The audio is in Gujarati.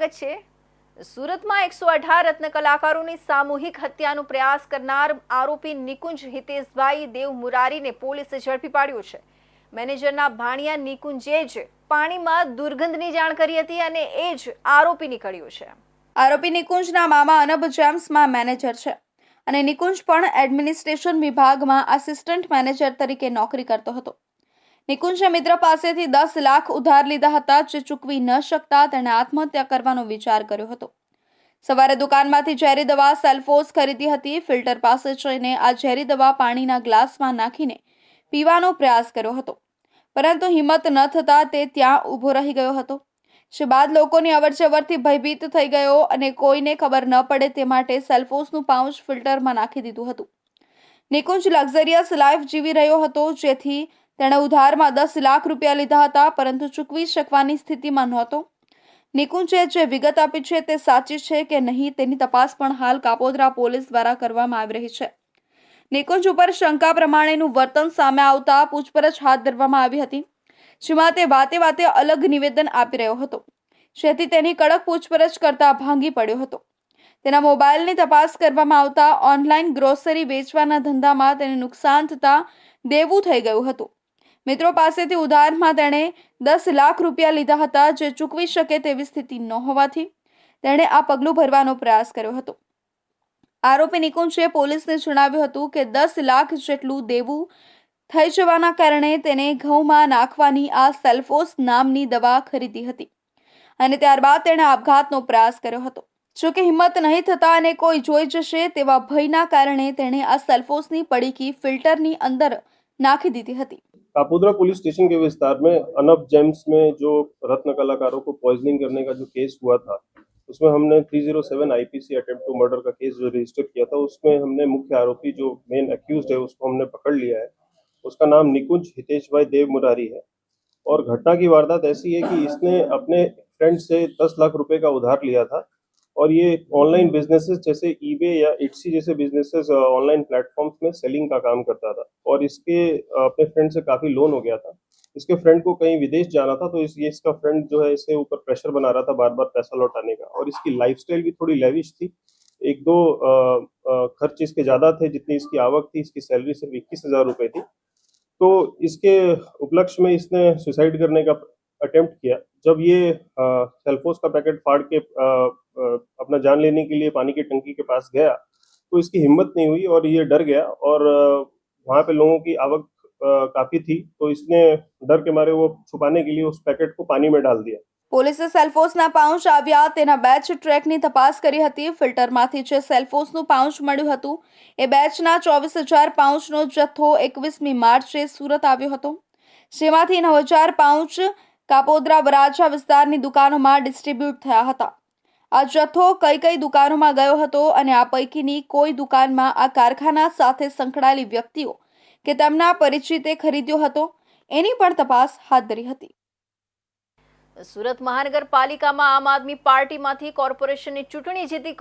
સ્વાગત છે। સુરતમાં 118 રત્ન કલાકારોની સામૂહિક હત્યાનો પ્રયાસ કરનાર આરોપી નિકુંજ હિતેશભાઈ દેવ મુરારીને પોલીસે ઝડપી પાડ્યો છે। મેનેજરના ભાણિયા નિકુંજે જ પાણીમાં દુર્ગંધની જાણ કરી હતી અને એ જ આરોપી નીકળ્યો છે। આરોપી નિકુંજના મામા અનબ જેમ્સમાં મેનેજર છે અને નિકુંજ પણ એડમિનિસ્ટ્રેશન વિભાગમાં આસિસ્ટન્ટ મેનેજર તરીકે નોકરી કરતો હતો। નિકુંજે મિત્ર પાસેથી 10 લાખ ઉધાર લીધા હતા, જે ચૂકવી ન શકતા તેણે આત્મહત્યા કરવાનો વિચાર કર્યો હતો। સવારે દુકાનમાંથી ઝેરી દવા સેલ્ફોસ ખરીદી હતી। ફિલ્ટર પાસે જઈને આ ઝેરી દવા પાણીના ગ્લાસમાં નાખીને પીવાનો પ્રયાસ કર્યો હતો, પરંતુ હિંમત ન થતાં તે ત્યાં ઊભો રહી ગયો હતો। જે બાદ લોકોની અવરજવરથી ભયભીત થઈ ગયો અને કોઈને ખબર ન પડે તે માટે સેલ્ફોસનું પાઉચ ફિલ્ટરમાં નાખી દીધું હતું। નિકુંજ લક્ઝરિયસ લાઈફ જીવી રહ્યો હતો, જેથી તેણે ઉધારમાં 10 લાખ રૂપિયા લીધા હતા, પરંતુ ચૂકવી શકવાની સ્થિતિમાં નહોતો। નિકુંજે જે વિગત આપી છે તે સાચી છે કે નહીં તેની તપાસ પણ હાલ કાપોદ્રા પોલીસ દ્વારા કરવામાં આવી રહી છે। નિકુંજ ઉપર શંકા પ્રમાણેનું વર્તન સામે આવતા પૂછપરછ હાથ ધરવામાં આવી હતી, જેમાં તે વાતે વાતે અલગ નિવેદન આપી રહ્યો હતો, જેથી તેની કડક પૂછપરછ કરતા ભાંગી પડ્યો હતો। તેના મોબાઈલની તપાસ કરવામાં આવતા ઓનલાઈન ગ્રોસરી વેચવાના ધંધામાં તેને નુકસાન થતા દેવું થઈ ગયું હતું। મિત્રો પાસેથી ઉધારમાં તેણે 10 લાખ રૂપિયા લીધા હતા, જે ચૂકવી શકે તેવી સ્થિતિ ન હોવાથી તેણે આ પગલું ભરવાનો પ્રયાસ કર્યો હતો। આરોપી નિકુંજે પોલીસને જણાવ્યું હતું કે 10 લાખ જેટલું દેવું થઈ જવાના કારણે તેને ઘઉંમાં નાખવાની આ સેલ્ફોસ નામની દવા ખરીદી હતી અને ત્યારબાદ તેણે આપઘાતનો પ્રયાસ કર્યો હતો। જોકે હિંમત નહીં થતા અને કોઈ જોઈ જશે તેવા ભયના કારણે તેણે આ સેલ્ફોસની પડીકી ફિલ્ટરની અંદર नाखी दी थी। कापोद्रा पुलिस स्टेशन के विस्तार में अनब जेम्स में जो रत्न कलाकारों को पॉइजनिंग करने का जो केस हुआ था, उसमें हमने 307 आईपीसी अटेम्प्ट टू मर्डर का केस जो रजिस्टर किया था, उसमें हमने मुख्य आरोपी जो मेन अक्यूज्ड है उसको हमने पकड़ लिया है। उसका नाम निकुंज हितेशभाई देव मुरारी है और घटना की वारदात ऐसी है कि इसने अपने फ्रेंड से 10 लाख रुपए का उधार लिया था और ये ऑनलाइन बिजनेसेस जैसे ईबे या इट्सी जैसे बिजनेसेस ऑनलाइन प्लेटफॉर्म्स में सेलिंग का काम करता था और इसके अपने फ्रेंड से काफ़ी लोन हो गया था। इसके फ्रेंड को कहीं विदेश जाना था, तो इसका फ्रेंड जो है इसके ऊपर प्रेशर बना रहा था बार बार पैसा लौटाने का, और इसकी लाइफस्टाइल भी थोड़ी लेविश थी। एक दो खर्च इसके ज़्यादा थे, जितनी इसकी आवक थी इसकी सैलरी सिर्फ 21,000 रुपये थी। तो इसके उपलक्ष्य में इसने सुसाइड करने का अटेम्प्ट किया। जब ये सेल्फोस का पैकेट फाड़ के अपना जान लेने के लिए पानी की टंकी के पास गया, तो इसकी हिम्मत नहीं हुई और ये डर गया, और वहाँ पे लोगों की आवक काफ़ी थी, तो इसने डर के मारे वो छुपाने के लिए उस पैकेट को पानी में डाल दिया। પોલીસે સેલ્ફોસના પાઉચ આવ્યા તેના બેચ ટ્રેકની તપાસ કરી હતી। ફિલ્ટરમાંથી જે સેલ્ફોસનું પાઉચ મળ્યું હતું એ બેચના 24,000 પાઉચનો જથ્થો 21મી માર્ચે સુરત આવ્યો હતો, જેમાંથી 9,000 પાઉચ કાપોદ્રા વરાછા વિસ્તારની દુકાનોમાં ડિસ્ટ્રીબ્યુટ થયા હતા। આ જથ્થો કઈ કઈ દુકાનોમાં ગયો હતો અને આ પૈકીની કોઈ દુકાનમાં આ કારખાના સાથે સંકળાયેલી વ્યક્તિઓ કે તેમના પરિચિતે ખરીદ્યો હતો એની પણ તપાસ હાથ ધરી હતી। સુરત મહાનગરપાલિકામાં આમ આદમી પાર્ટીમાંથી કોર્પોરેશનની ચૂંટણી જીતી